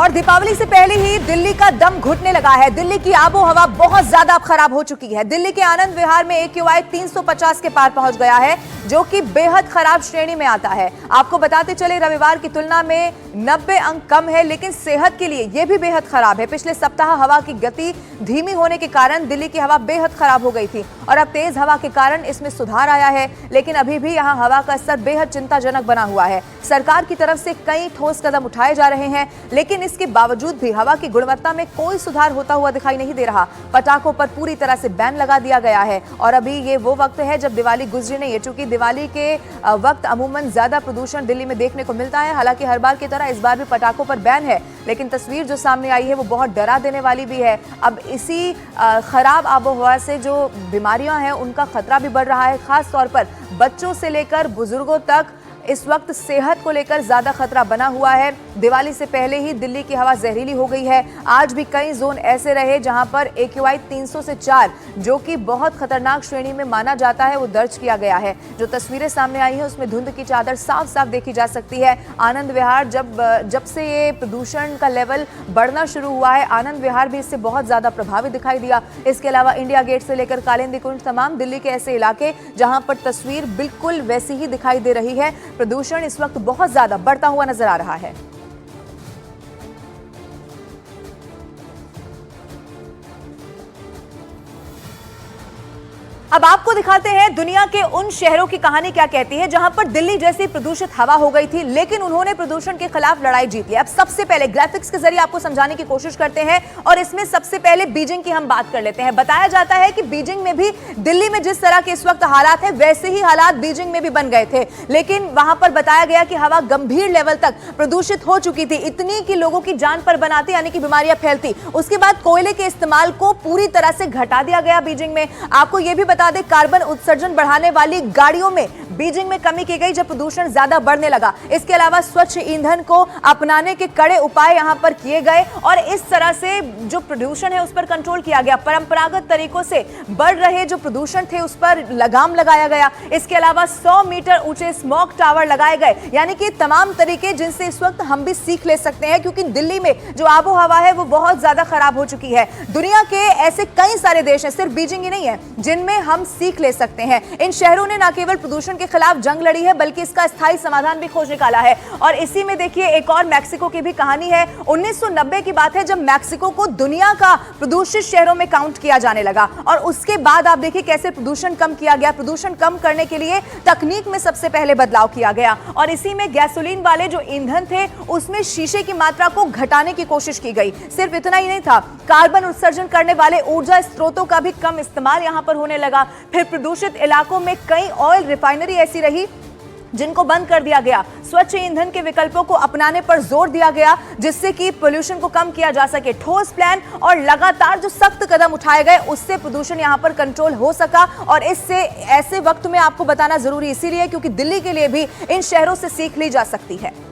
और दीपावली से पहले ही दिल्ली का दम घुटने लगा है। दिल्ली की आबो हवा बहुत ज्यादा अब खराब हो चुकी है। दिल्ली के आनंद विहार में AQI 350 के पार पहुंच गया है, जो कि बेहद खराब श्रेणी में आता है। आपको बताते चले, रविवार की तुलना में 90 अंक कम है, लेकिन सेहत के लिए यह भी बेहद खराब है। पिछले सप्ताह हवा की गति धीमी होने के कारण दिल्ली की हवा बेहद खराब हो गई थी और अब तेज हवा के कारण इसमें सुधार आया है, लेकिन अभी भी यहां हवा का स्तर बेहद चिंताजनक बना हुआ है। सरकार की तरफ से कई ठोस कदम उठाए जा रहे हैं, लेकिन इसके बावजूद भी हवा की गुणवत्ता में कोई सुधार होता हुआ दिखाई नहीं दे रहा। पटाखों पर पूरी तरह से बैन लगा दिया गया है और अभी ये वो वक्त है जब दिवाली गुजरी नहीं है, चूंकि दिवाली के वक्त अमूमन ज्यादा प्रदूषण दिल्ली में देखने को मिलता है। हालांकि हर बार की तरह इस बार भी पटाखों पर बैन है, लेकिन तस्वीर जो सामने आई है वो बहुत डरा देने वाली भी है। अब इसी खराब आबोहवा से जो बीमारियां हैं उनका खतरा भी बढ़ रहा है। खास तौर पर बच्चों से लेकर बुजुर्गों तक इस वक्त सेहत को लेकर ज्यादा खतरा बना हुआ है। दिवाली से पहले ही दिल्ली की हवा जहरीली हो गई है। आज भी कई जोन ऐसे रहे जहां पर AQI 300 से 4, जो कि बहुत खतरनाक श्रेणी में माना जाता है, वो दर्ज किया गया है। जो तस्वीरें सामने आई हैं उसमें धुंध की चादर साफ साफ देखी जा सकती है। आनंद विहार जब से ये प्रदूषण का लेवल बढ़ना शुरू हुआ है, आनंद विहार भी इससे बहुत ज्यादा प्रभावित दिखाई दिया। इसके अलावा इंडिया गेट से लेकर कालिंदी कुंज, तमाम दिल्ली के ऐसे इलाके जहां पर तस्वीर बिल्कुल वैसी ही दिखाई दे रही है। प्रदूषण इस वक्त बहुत ज्यादा बढ़ता हुआ नजर आ रहा है। अब आपको दिखाते हैं दुनिया के उन शहरों की कहानी क्या कहती है जहां पर दिल्ली जैसी प्रदूषित हवा हो गई थी, लेकिन उन्होंने प्रदूषण के खिलाफ लड़ाई जीत ली। अब सबसे पहले ग्राफिक्स के जरिए आपको समझाने की कोशिश करते हैं और इसमें सबसे पहले बीजिंग की हम बात कर लेते हैं। बताया जाता है कि बीजिंग में भी दिल्ली में जिस तरह के इस वक्त हालात है, वैसे ही हालात बीजिंग में भी बन गए थे, लेकिन वहां पर बताया गया कि हवा गंभीर लेवल तक प्रदूषित हो चुकी थी, इतनी कि लोगों की जान पर बनाती, यानी कि बीमारियां फैलती। उसके बाद कोयले के इस्तेमाल को पूरी तरह से घटा दिया गया बीजिंग में। आपको यह भी बता दें, कार्बन उत्सर्जन बढ़ाने वाली गाड़ियों में बीजिंग में कमी की गई जब प्रदूषण ज्यादा बढ़ने लगा। इसके अलावा स्वच्छ ईंधन को अपनाने के कड़े उपाय यहां पर किए गए और इस तरह से जो प्रदूषण है उस पर कंट्रोल किया गया। परंपरागत तरीकों से बढ़ रहे जो प्रदूषण थे उस पर लगाम लगाया गया। इसके अलावा 100 मीटर ऊंचे स्मोक टावर लगाए गए, यानी कि तमाम तरीके जिनसे इस वक्त हम भी सीख ले सकते हैं, क्योंकि दिल्ली में जो आबो हवा है वो बहुत ज्यादा खराब हो चुकी है। दुनिया के ऐसे कई सारे देश हैं, सिर्फ बीजिंग ही नहीं है, जिनमें हम सीख ले सकते हैं। इन शहरों ने न केवल प्रदूषण के खिलाफ जंग लड़ी है, बल्कि इसका स्थायी समाधान भी खोज निकाला है। और इसी में देखिए एक और मैक्सिको की भी कहानी है। 1990 की बात है जब मैक्सिको को दुनिया का प्रदूषित शहरों में काउंट किया जाने लगा और उसके बाद आप देखिए कैसे प्रदूषण कम किया गया। प्रदूषण कम करने के लिए तकनीक में सबसे पहले बदलाव किया गया और इसी में गैसोलीन वाले जो ईंधन थे उसमें शीशे की मात्रा को घटाने की कोशिश की गई। सिर्फ इतना ही नहीं था, कार्बन उत्सर्जन करने वाले ऊर्जा स्रोतों का भी कम इस्तेमाल यहां पर होने लगा। फिर प्रदूषित इलाकों में कई ऑयल रिफाइनरी ऐसी रही जिनको बंद कर दिया गया। स्वच्छ ईंधन के विकल्पों को अपनाने पर जोर दिया गया, जिससे कि पोल्यूशन को कम किया जा सके। ठोस प्लान और लगातार जो सख्त कदम उठाए गए उससे प्रदूषण यहां पर कंट्रोल हो सका और इससे ऐसे वक्त में आपको बताना जरूरी इसीलिए क्योंकि दिल्ली के लिए भी इन शहरों से सीख ली जा सकती है।